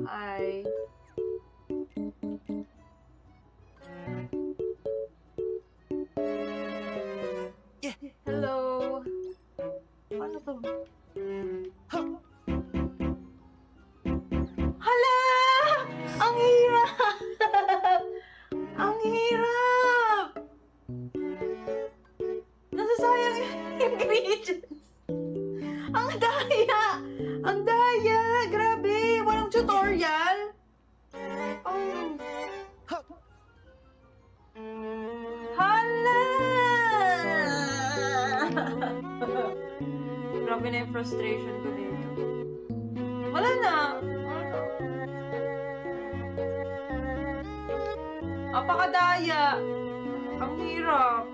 Hi. Hello. Paano to? Hala! Ang hirap! Ang hirap! Nasasayang yung ingredients. Ang daya! Ang daya! Grabe! Walang tutorial! Oh. Hala! Grabe na yung frustration ko dito. Wala na! Apakadaya! Ang hirap!